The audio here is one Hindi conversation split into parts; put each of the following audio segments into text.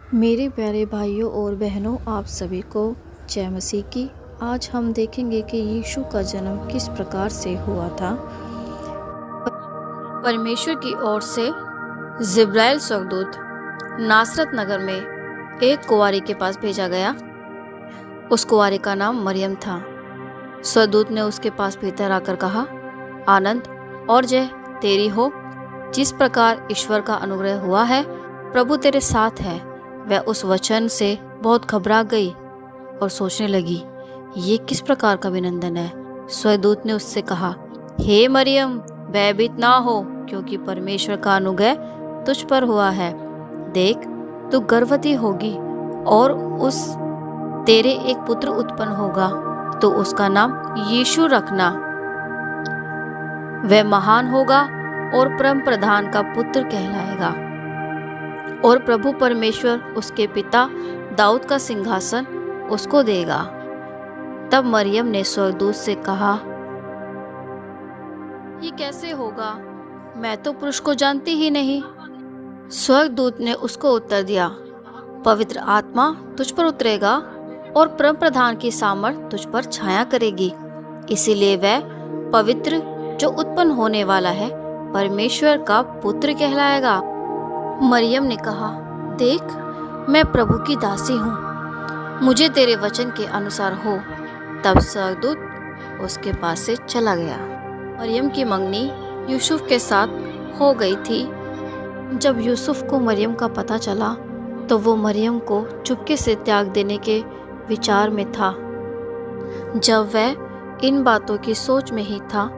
मेरे प्यारे भाइयों और बहनों, आप सभी को जय मसीह की। आज हम देखेंगे कि यीशु का जन्म किस प्रकार से हुआ था। परमेश्वर की ओर से जिब्राइल स्वर्गदूत नासरत नगर में एक कुंवारी के पास भेजा गया। उस कुंवारी का नाम मरियम था। स्वर्गदूत ने उसके पास भीतर आकर कहा, आनंद और जय तेरी हो, जिस प्रकार ईश्वर का अनुग्रह हुआ है, प्रभु तेरे साथ है। वह उस वचन से बहुत घबरा गई और सोचने लगी, ये किस प्रकार का अभिनंदन है। स्वर्गदूत ने उससे कहा, हे मरियम, भयभीत ना हो, क्योंकि परमेश्वर का अनुग्रह तुझ पर हुआ है। देख, तू गर्भवती होगी और उस तेरे एक पुत्र उत्पन्न होगा, तो उसका नाम यीशु रखना। वह महान होगा और परम प्रधान का पुत्र कहलाएगा, और प्रभु परमेश्वर उसके पिता दाऊद का सिंहासन उसको देगा। तब मरियम ने स्वर्गदूत से कहा, ये कैसे होगा? मैं तो पुरुष को जानती ही नहीं। स्वर्गदूत ने उसको उत्तर दिया, पवित्र आत्मा तुझ पर उतरेगा और परम प्रधान की सामर्थ तुझ पर छाया करेगी। इसीलिए वह पवित्र जो उत्पन्न होने वाला है परमेश्वर का पुत्र कहलाएगा। मरियम ने कहा, देख, मैं प्रभु की दासी हूँ, मुझे तेरे वचन के अनुसार हो। तब स्वर्गदूत उसके पास से चला गया। मरियम की मंगनी यूसुफ के साथ हो गई थी। जब यूसुफ को मरियम का पता चला तो वो मरियम को चुपके से त्याग देने के विचार में था। जब वह इन बातों की सोच में ही था,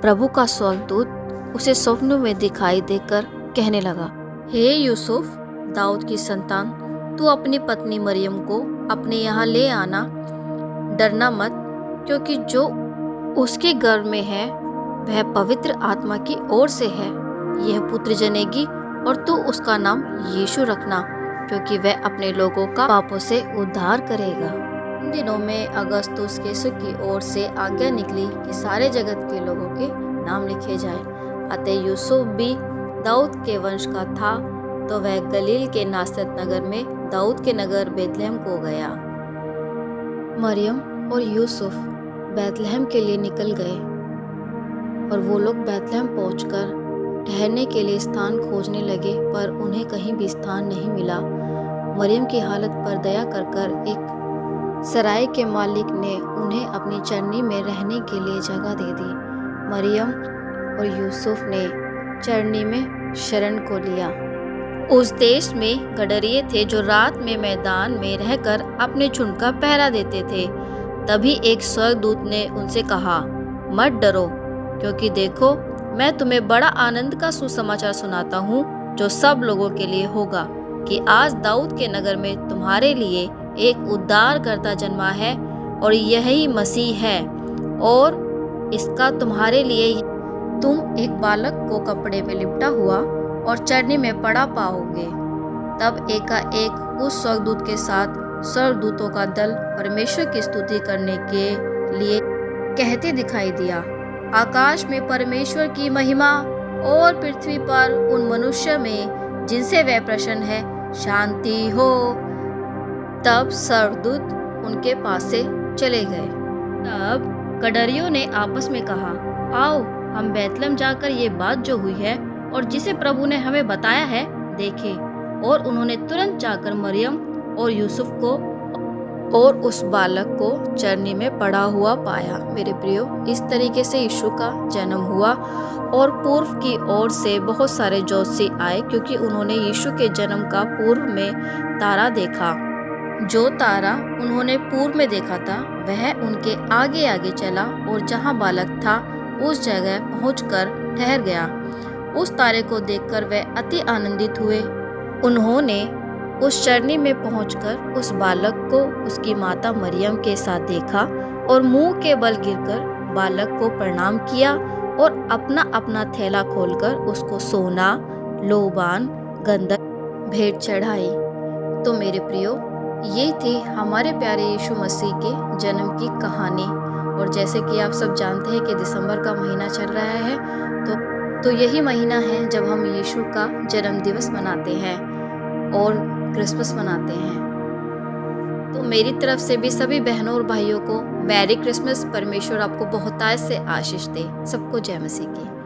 प्रभु का स्वर्गदूत उसे स्वप्न में दिखाई देकर कहने लगा, हे यूसुफ, दाऊद की संतान, तू अपनी पत्नी मरियम को अपने यहाँ ले आना। डरना मत, क्योंकि जो उसके गर्भ में है वह पवित्र आत्मा की ओर से है। यह पुत्र जनेगी और तू उसका नाम यीशु रखना, क्योंकि वह अपने लोगों का पापों से उद्धार करेगा। इन दिनों में अगस्तुस कैसर की ओर से आज्ञा निकली कि सारे जगत के लोगों के नाम लिखे जाएं। अतः यूसुफ भी दाऊद के वंश का था, तो वह गलील के नासरत नगर में दाऊद के नगर बेतलहम को गया। मरियम और यूसुफ बेतलहम के लिए निकल गए, और वो लोग बेतलहम पहुंचकर ठहरने के लिए स्थान खोजने लगे, पर उन्हें कहीं भी स्थान नहीं मिला। मरियम की हालत पर दया कर एक सराय के मालिक ने उन्हें अपनी चरनी में रहने के लिए जगह दे दी। मरियम और यूसुफ ने चरनी में शरण को लिया। उस देश में गडरिये थे जो रात में मैदान में रहकर अपने झुंड का पहरा देते थे। तभी एक स्वर्गदूत ने उनसे कहा, मत डरो, क्योंकि देखो, मैं तुम्हें बड़ा आनंद का सुसमाचार सुनाता हूँ, जो सब लोगों के लिए होगा, कि आज दाऊद के नगर में तुम्हारे लिए एक उद्धारकर्ता जन्मा है, और यही मसीह है। और इसका तुम्हारे लिए तुम एक बालक को कपड़े में लिपटा हुआ और चरनी में पड़ा पाओगे। तब एकाएक उस स्वर्गदूत के साथ स्वर्गदूतों का दल परमेश्वर की स्तुति करने के लिए कहते दिखाई दिया, आकाश में परमेश्वर की महिमा और पृथ्वी पर उन मनुष्य में जिनसे वह प्रसन्न है शांति हो। तब स्वर्गदूत उनके पास से चले गए। तब गडरियों ने आपस में कहा, आओ हम बेतलहम जाकर ये बात जो हुई है और जिसे प्रभु ने हमें बताया है देखें। और उन्होंने तुरंत जाकर मरियम और यूसुफ को और उस बालक को चरनी में पड़ा हुआ पाया। मेरे प्रियो, इस तरीके से यीशु का जन्म हुआ, और पूर्व की ओर से बहुत सारे ज्योतिषी आए, क्योंकि उन्होंने यीशु के जन्म का पूर्व में तारा देखा। जो तारा उन्होंने पूर्व में देखा था वह उनके आगे आगे चला, और जहाँ बालक था उस जगह पहुंचकर ठहर गया। उस तारे को देखकर वे अति आनंदित हुए। उन्होंने उस चरनी में पहुंचकर उस बालक को उसकी माता मरियम के साथ देखा, और मुंह के बल गिरकर बालक को प्रणाम किया, और अपना अपना थैला खोलकर उसको सोना, लोबान, गंधक भेंट चढ़ाई। तो मेरे प्रियो, ये थी हमारे प्यारे यीशु मसीह के जन्म की कहानी। और जैसे कि आप सब जानते हैं कि दिसंबर का महीना चल रहा है, तो यही महीना है जब हम यीशु का जन्म दिवस मनाते हैं। और क्रिसमस मनाते हैं। तो मेरी तरफ से भी सभी बहनों और भाइयों को मैरी क्रिसमस। परमेश्वर आपको बहुतायत से आशीष दे। सबको जय मसीह की।